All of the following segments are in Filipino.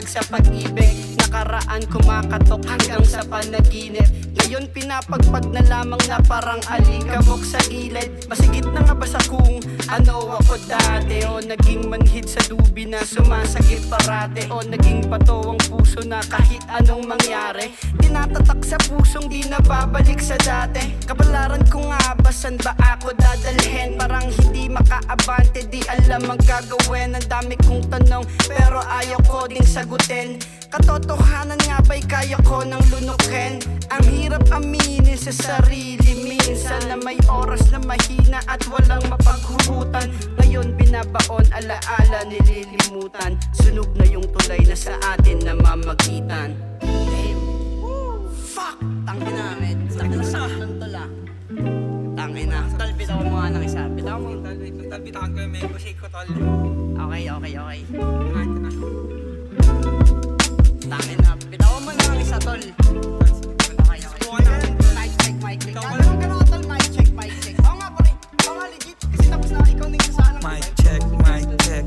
basag sa pag-ibig. Nakaraan kumakatok hanggang sa panaginip. Ngayon pinapagpag na lamang na parang alikabok sa gilid. Masigit na nga ba sa kung ano ako dati? O naging manhid sa dubi na sumasakit parate? O naging bato ang puso na kahit anong mangyari tinatatak sa pusong di na babalik sa dati? Kapalaran ko nga ba saan ba ako dadalhin? Parang hindi makaabante, di alam ang gagawin. Ang dami kong tanong pero ayaw ko ding sagutin. Katotohanan nga ba'y kaya ko nang lunukin? Ang hirap aminin sa sarili minsan na may oras na mahina at walang mapaghugutan. Ngayon binabaon, alaala nililimutan. Sunog na yung tulay na sa atin namamagitan. Damn. Fuck! Tangin namin. Sakit ng tula. Tangin na. Tol, bitawan mo nga ng isa. Bitawan mo. Tol, wait lang tol, bitawan ko yung mango shake ko tol. Okay. Ito na. Tangin na. Bitawan mo na ng isa, tol. Okay. Mic check. Ganun ka, tol. Mic check. Oo nga, pare. Oo nga, legit. Kasi tapos na ikaw na yung sasaan ng Mic check.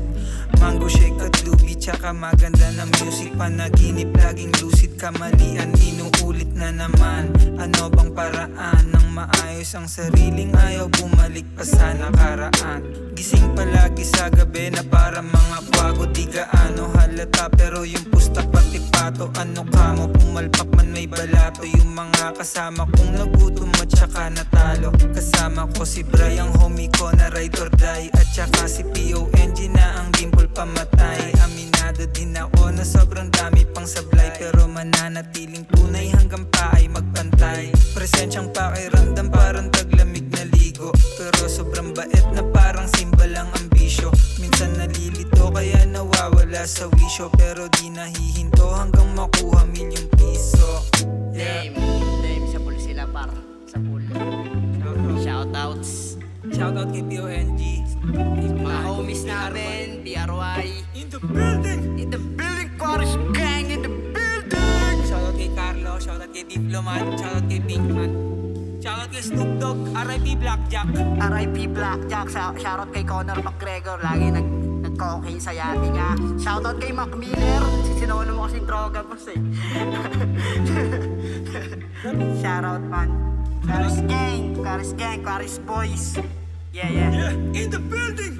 Mango shake at lubi, tsaka maganda na music. Panaginip, laging lucid, kamalian, inuulit na naman. Ano bang paraan ng maayos ang sariling ayaw bumalik pa sa nakaraan? Gising palagi sa gabi na para mga kwago, di gaano halata pero yung pusta pati pato. Ano ka mo, pumalpak man may balato. Yung mga kasama kong nagutom at tsaka natalo. Kasama ko si Brian, homie ko na ride or die. At tsaka si PONG na ang dimple pamatay. Aminado din ako na sobrang dami pang sablay, pero mananatiling tunay hanggang pa ay magpantay. Presensyang pakiramdam parang taglamig na ligo, pero sobrang bait na parang simbal ang ambisyo. Minsan nalilito kaya nawawala sa wisyo, pero di nahihinto hanggang makuha milyong piso. Damn, sa pool sila par. Sa pool. Shoutouts. Shoutout kay PONG, Mga homies namin, BRY. in the building. In the building, Chorus Gang in the building. Shoutout kay Carlo, shoutout kay Diplomat, shoutout kay Pinkman, shoutout kay Snoop Dogg, RIP Blackjack. RIP Blackjack, shoutout kay Conor McGregor. Lagi nag-cocaine sa yate niya. Shoutout kay Mac Miller. Sinawala mo kasing droga, boss eh. Shoutout man. Chorus Gang, Chorus Boys. Yeah. In the building.